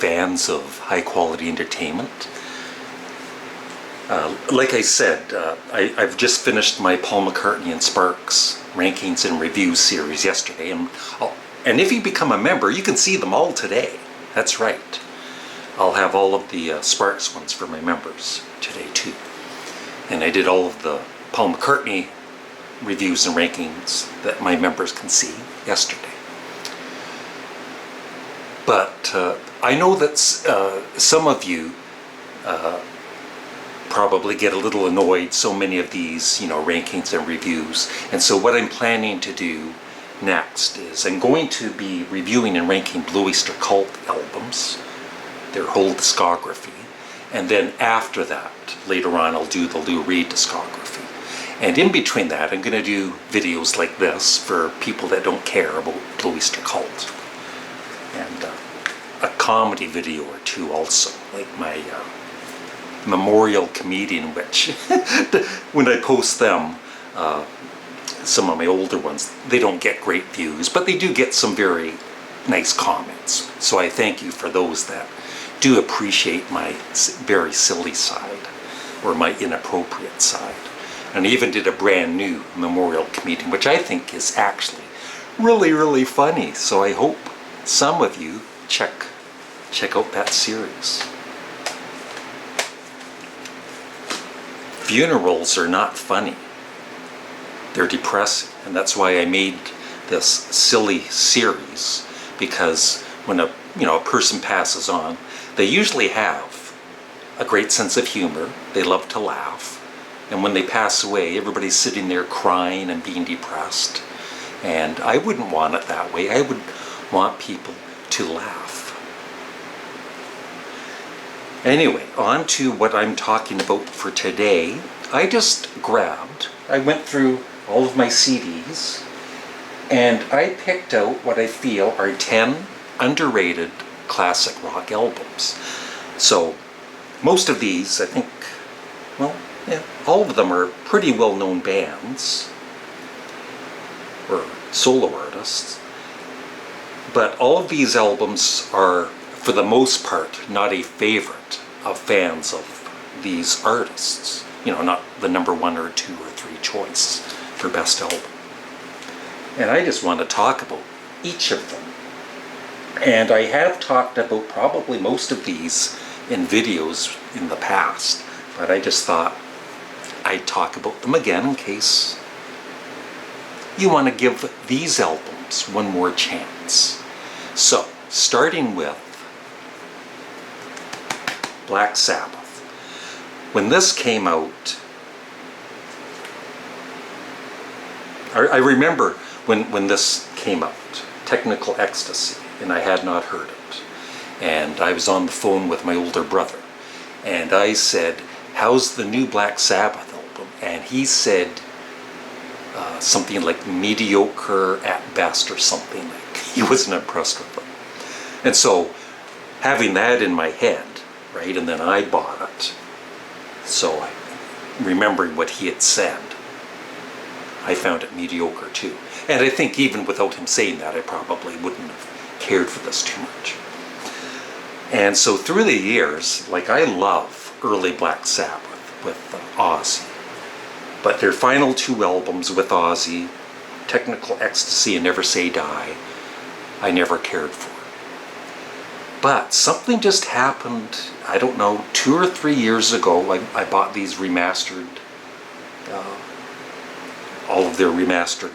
fans of high-quality entertainment. Like I said, I've just finished my Paul McCartney and Sparks Rankings and Reviews series yesterday, and if you become a member, you can see them all today. That's right. I'll have all of the Sparks ones for my members today too. And I did all of the Paul McCartney reviews and rankings that my members can see yesterday. But I know that some of you probably get a little annoyed, so many of these, rankings and reviews. And so what I'm planning to do next is I'm going to be reviewing and ranking Blue Oyster Cult albums, their whole discography. And then after that, later on, I'll do the Lou Reed discography. And in between that, I'm going to do videos like this for people that don't care about Blue Oyster Cult. And a comedy video or two also, like my memorial comedian, which when I post them, some of my older ones, they don't get great views, but they do get some very nice comments. So I thank you for those that do appreciate my very silly side or my inappropriate side. And I even did a brand new memorial comedian, which I think is actually really, really funny. So I hope some of you check out that series. Funerals are not funny. They're depressing, and that's why I made this silly series, because when a person passes on, they usually have a great sense of humor. They love to laugh, and when they pass away, everybody's sitting there crying and being depressed. And I wouldn't want it that way. I would want people to laugh. Anyway, on to what I'm talking about for today. I went through all of my CDs, and I picked out what I feel are 10 underrated classic rock albums. So most of these, I think, all of them are pretty well-known bands or solo artists. But all of these albums are, for the most part, not a favorite of fans of these artists. Not the number 1 or 2 or 3 choice for best album. And I just want to talk about each of them. And I have talked about probably most of these in videos in the past, but I just thought I'd talk about them again in case you want to give these albums one more chance. So, starting with Black Sabbath. When this came out, I remember when this came out, Technical Ecstasy, and I had not heard it. And I was on the phone with my older brother, and I said, "How's the new Black Sabbath album?" And he said something like mediocre at best or something. Like he wasn't impressed with them. And so having that in my head, right, and then I bought it. So remembering what he had said, I found it mediocre too. And I think even without him saying that, I probably wouldn't have cared for this too much. And so through the years, I love early Black Sabbath with Ozzy. But their final 2 albums with Ozzy, Technical Ecstasy and Never Say Die, I never cared for. But something just happened, I don't know, 2 or 3 years ago. I bought these remastered, all of their remastered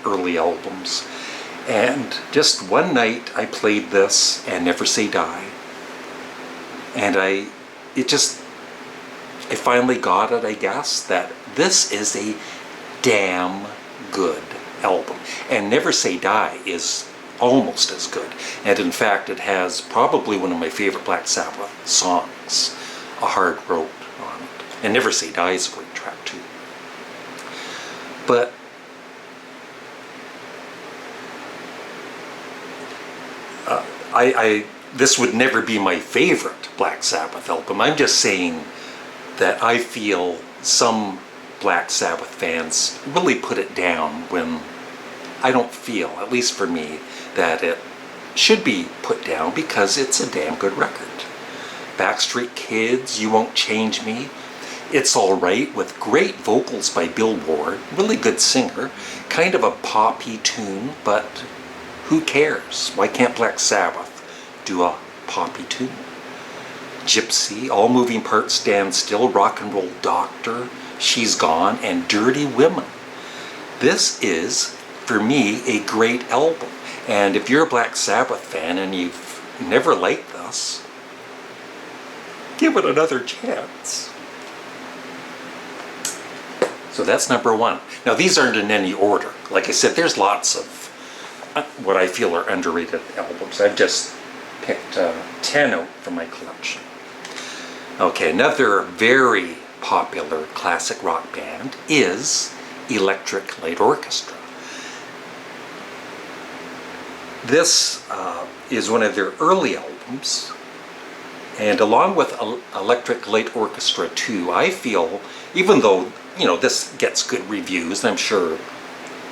early albums. And just one night I played this and Never Say Die. And I finally got it, I guess, that this is a damn good album. And Never Say Die is almost as good. And in fact, it has probably one of my favorite Black Sabbath songs, A Hard Road, on it. And Never Say Die is a great track too. But this would never be my favorite Black Sabbath album. I'm just saying that I feel some Black Sabbath fans really put it down when I don't feel, at least for me, that it should be put down because it's a damn good record. Backstreet Kids, You Won't Change Me, It's Alright, with great vocals by Bill Ward, really good singer, kind of a poppy tune, but who cares? Why can't Black Sabbath do a poppy tune? Gypsy, All Moving Parts Stand Still, Rock and Roll Doctor, She's Gone, and Dirty Women. This is, for me, a great album. And if you're a Black Sabbath fan and you've never liked this, give it another chance. So that's number one. Now these aren't in any order. Like I said, there's lots of what I feel are underrated albums. I've just picked 10 out from my collection. Okay, another very popular classic rock band is Electric Light Orchestra. This is one of their early albums, and along with Electric Light Orchestra 2, I feel, even though, you know, this gets good reviews, and I'm sure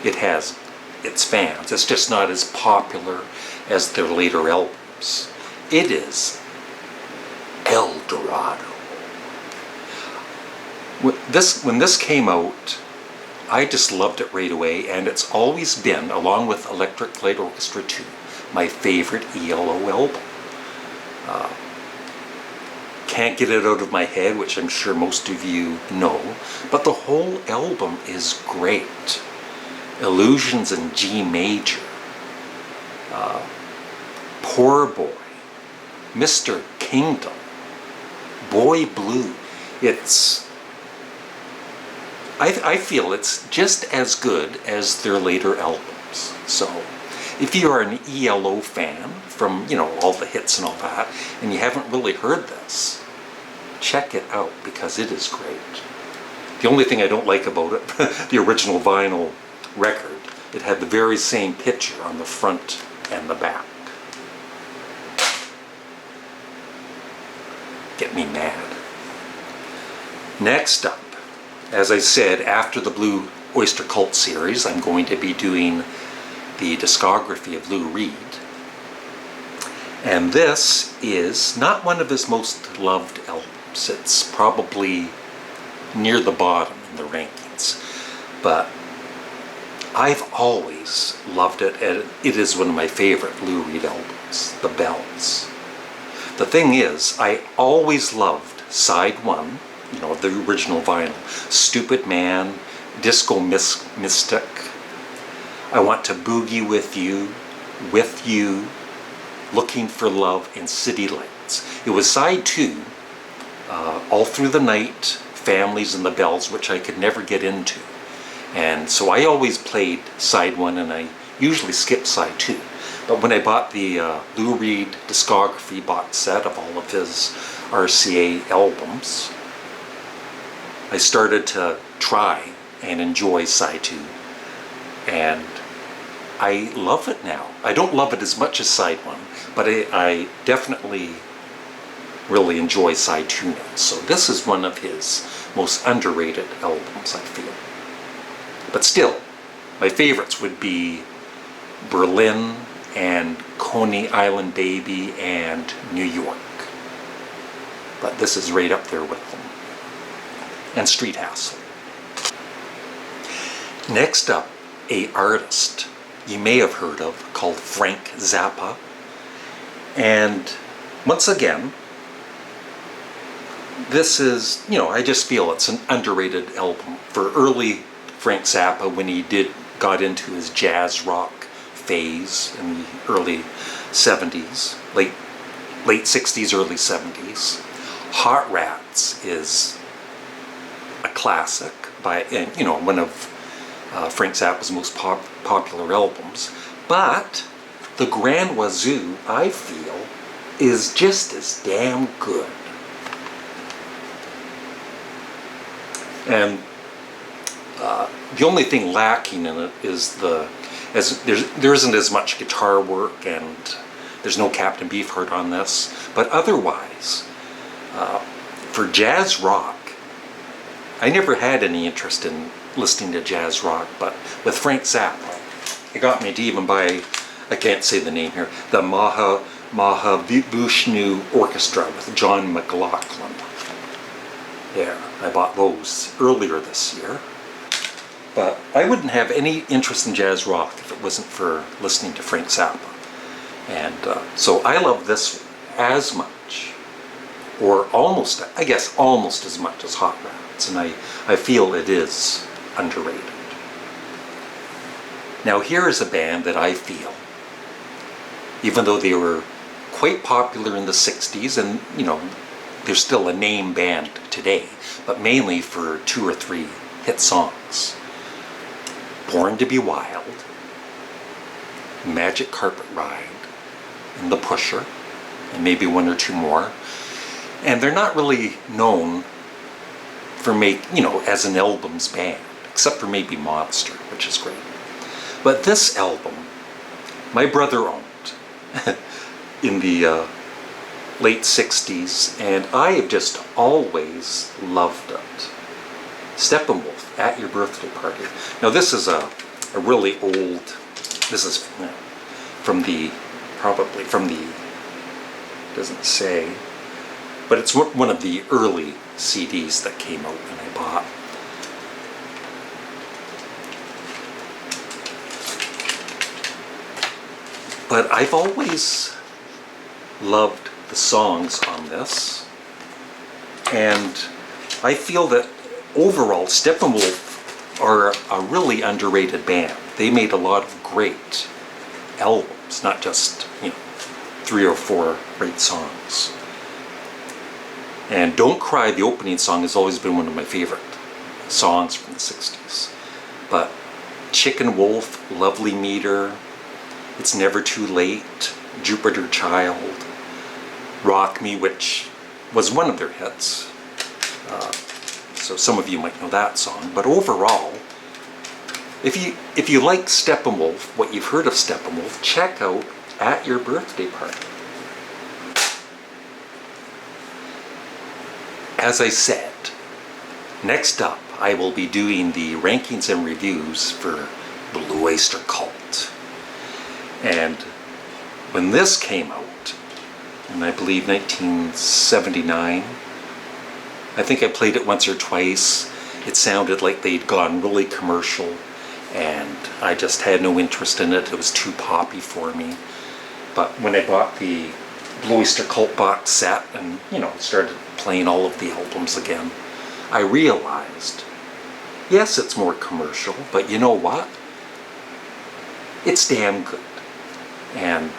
it has its fans, it's just not as popular as their later albums. It is El Dorado. When this came out, I just loved it right away, and it's always been, along with Electric Light Orchestra 2, my favorite ELO album. Can't get it out of my head, which I'm sure most of you know, but the whole album is great. Illusions in G major, Poor Boy, Mr. Kingdom, Boy Blue. I feel it's just as good as their later albums. So if you are an ELO fan from, you know, all the hits and all that, and you haven't really heard this, check it out because it is great. The only thing I don't like about it, the original vinyl record, it had the very same picture on the front and the back. Get me mad. Next up, as I said, after the Blue Oyster Cult series, I'm going to be doing the Discography of Lou Reed. And this is not one of his most loved albums. It's probably near the bottom in the rankings. But I've always loved it, and it is one of my favorite Lou Reed albums, The Bells. The thing is, I always loved side one, you know, the original vinyl, Stupid Man, Disco Mystic, I Want to Boogie With You, Looking for Love, and City Lights. It was side two, All Through the Night, Families, and the Bells, which I could never get into. And so I always played side one, and I usually skipped side two. But when I bought the Lou Reed discography box set of all of his RCA albums, I started to try and enjoy side two, and I love it now. I don't love it as much as side one, but I definitely really enjoy side two now. So this is one of his most underrated albums, I feel. But still, my favorites would be Berlin and Coney Island Baby and New York. But this is right up there with them. And Street Hassle. Next up, an artist you may have heard of called Frank Zappa. And once again, this is, you know, I just feel it's an underrated album for early Frank Zappa when he got into his jazz rock phase in the early 70s, late 60s, early 70s. Hot Rats is a classic and you know, one of Frank Zappa's most popular albums. But the Grand Wazoo, I feel, is just as damn good. And the only thing lacking in it is there isn't as much guitar work, and there's no Captain Beefheart on this. But otherwise, for jazz rock, I never had any interest in listening to jazz rock, but with Frank Zappa, it got me to even buy I can't say the name here, the Mahavishnu Orchestra with John McLaughlin. There, I bought those earlier this year. But I wouldn't have any interest in jazz rock if it wasn't for listening to Frank Zappa. And so I love this one as much, or almost, I guess almost as much as Hot Rats, and I feel it is underrated. Now here is a band that I feel, even though they were quite popular in the 60s, and you know, they're still a name band today, but mainly for 2 or 3 hit songs. Born to Be Wild, Magic Carpet Ride, and The Pusher, and maybe 1 or 2 more. And they're not really known for as an albums band, except for maybe Monster, which is great. But this album, my brother owned in the late 60s, and I have just always loved it. Steppenwolf, At Your Birthday Party. Now this is a really old, this is probably from the, doesn't say, but it's one of the early CDs that came out when I bought. But I've always loved the songs on this, and I feel that overall Steppenwolf are a really underrated band. They made a lot of great albums, not just 3 or 4 great songs. And Don't Cry, the opening song, has always been one of my favorite songs from the 60s. But Chicken Wolf, Lovely Meter, It's Never Too Late, Jupiter Child, Rock Me, which was one of their hits. So some of you might know that song. But overall, if you like Steppenwolf, what you've heard of Steppenwolf, check out At Your Birthday Party. As I said, next up I will be doing the rankings and reviews for the Blue Oyster Cult. And when this came out, in I believe 1979, I think I played it once or twice. It sounded like they'd gone really commercial, and I just had no interest in it. It was too poppy for me. But when I bought the Blue Oyster Cult box set and, started playing all of the albums again, I realized, yes, it's more commercial, but you know what? It's damn good. And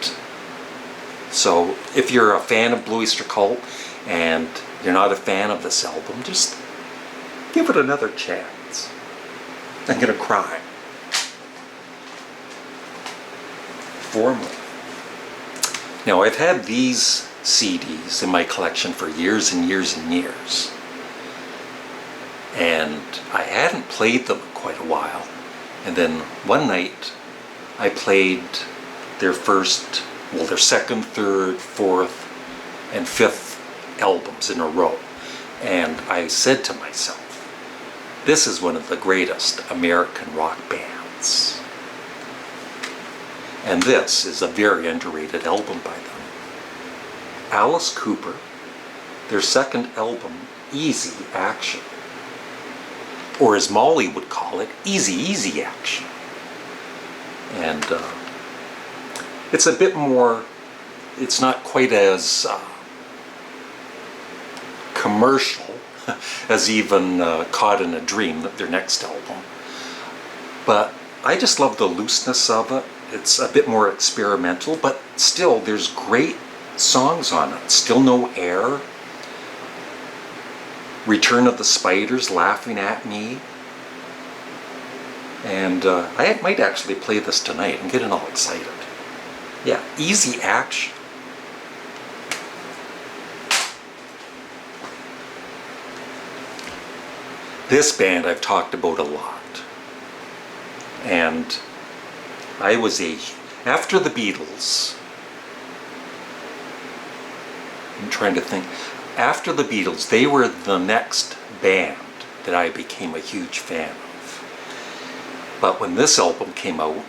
so if you're a fan of Blue Oyster Cult and you're not a fan of this album, just give it another chance. I'm gonna cry. 4 more. Now I've had these CDs in my collection for years and years and years, and I hadn't played them in quite a while. And then one night I played their second, third, fourth, and fifth albums in a row, and I said to myself, this is one of the greatest American rock bands. And this is a very underrated album by them. Alice Cooper, their second album, Easy Action. Or as Molly would call it, Easy Action. And it's a bit more, it's not quite as commercial as even Caught in a Dream, their next album. But I just love the looseness of it. It's a bit more experimental, but still there's great songs on it. Still No Air, Return of the Spiders, Laughing at Me. And I might actually play this tonight. I'm getting all excited. Yeah, Easy Action. This band I've talked about a lot. And I was after the Beatles, I'm trying to think, after the Beatles, they were the next band that I became a huge fan of. But when this album came out,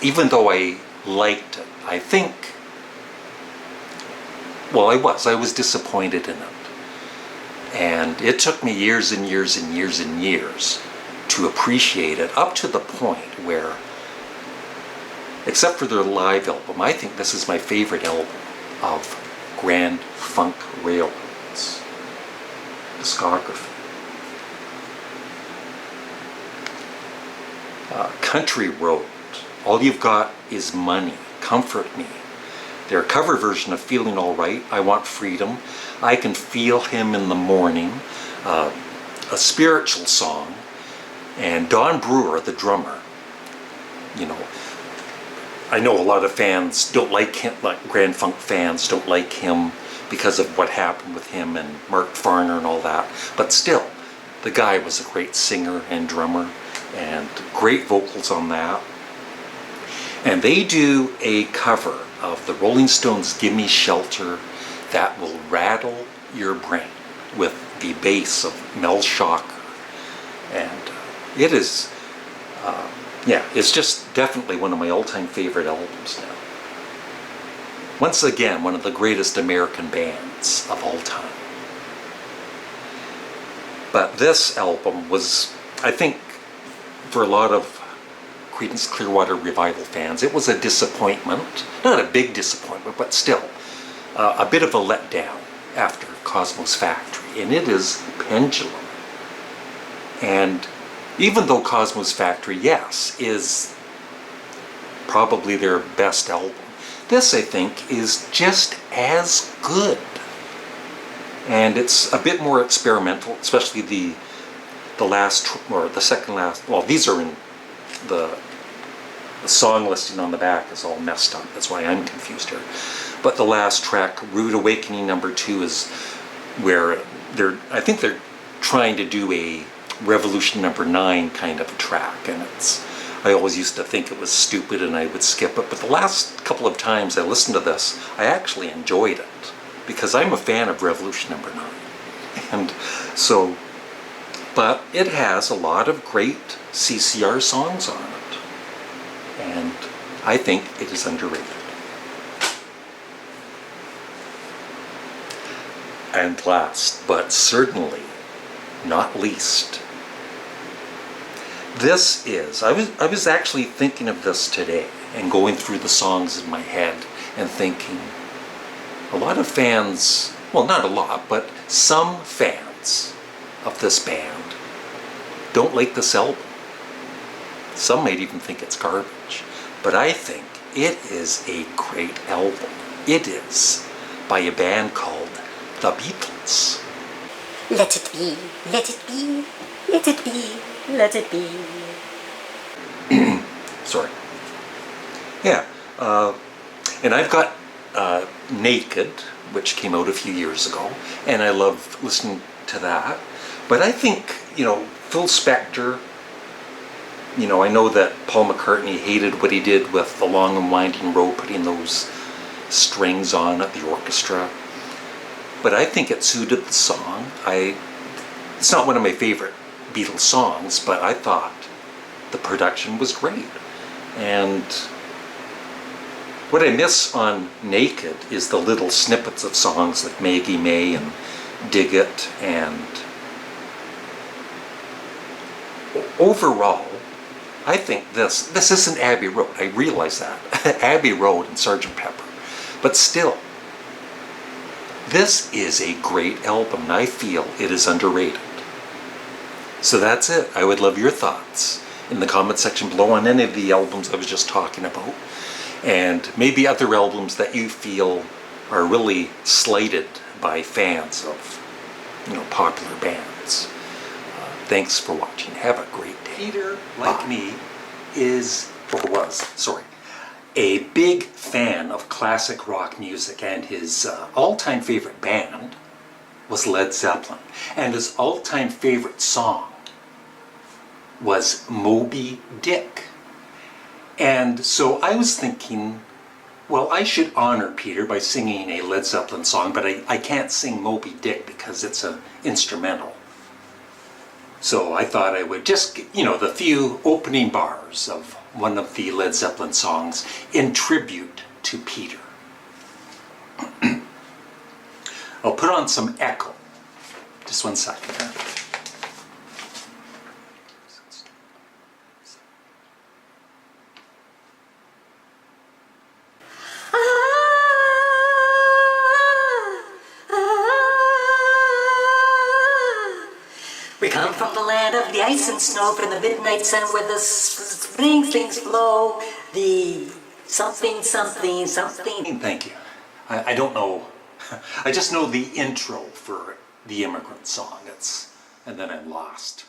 even though I liked it. I think, well, I was disappointed in it. And it took me years and years and years and years to appreciate it, up to the point where, except for their live album, I think this is my favorite album of Grand Funk Railroad's discography. Country Road, All You've Got Is Money, Comfort Me. Their cover version of Feeling Alright, I Want Freedom, I Can Feel Him in the Morning, a spiritual song, and Don Brewer, the drummer. You know, I know a lot of fans don't like him, like Grand Funk fans don't like him because of what happened with him and Mark Farner and all that, but still, the guy was a great singer and drummer, and great vocals on that. And they do a cover of the Rolling Stones' Gimme Shelter that will rattle your brain with the bass of Mel Shocker. And it is, it's just definitely one of my all-time favorite albums now. Once again, one of the greatest American bands of all time. But this album was, I think, for a lot of Creedence Clearwater Revival fans, it was a disappointment. Not a big disappointment, but still a bit of a letdown after Cosmo's Factory. And it is Pendulum. And even though Cosmo's Factory, yes, is probably their best album, this, I think, is just as good. And it's a bit more experimental, especially the last, or the second last, well, these are in the song listing on the back is all messed up. That's why I'm confused here. But the last track, Rude Awakening #2, is where I think they're trying to do a Revolution #9 kind of a track, and I always used to think it was stupid and I would skip it, but the last couple of times I listened to this, I actually enjoyed it, because I'm a fan of Revolution #9. And so, but it has a lot of great CCR songs on it, and I think it is underrated. And last, but certainly not least, this is, I was actually thinking of this today and going through the songs in my head and thinking, a lot of fans, well, not a lot, but some fans of this band don't like this album. Some might even think it's garbage, but I think it is a great album. It is by a band called The Beatles. Let it be, let it be, let it be, let it be. Sorry. Yeah, and I've got Naked, which came out a few years ago, and I love listening to that. But I think, Phil Spector, I know that Paul McCartney hated what he did with The Long and Winding Road, putting those strings on at the orchestra. But I think it suited the song. It's not one of my favorite Beatles songs, but I thought the production was great. And what I miss on Naked is the little snippets of songs like Maggie May and Dig It, and overall, I think this isn't Abbey Road. I realize that. Abbey Road and Sgt. Pepper. But still, this is a great album, and I feel it is underrated. So that's it. I would love your thoughts in the comment section below on any of the albums I was just talking about, and maybe other albums that you feel are really slighted by fans of, popular bands. Thanks for watching. Have a great day. Peter, like me, was a big fan of classic rock music, and his all-time favorite band was Led Zeppelin, and his all-time favorite song was Moby Dick. And so I was thinking, well, I should honor Peter by singing a Led Zeppelin song, but I can't sing Moby Dick because it's an instrumental. So I thought I would just, the few opening bars of one of the Led Zeppelin songs in tribute to Peter. I'll put on some echo. Just one second. We come from the land of the ice and snow, from the midnight sun where the spring things flow. The something, something, something. Thank you. I don't know. I just know the intro for the Immigrant Song. And then I'm lost.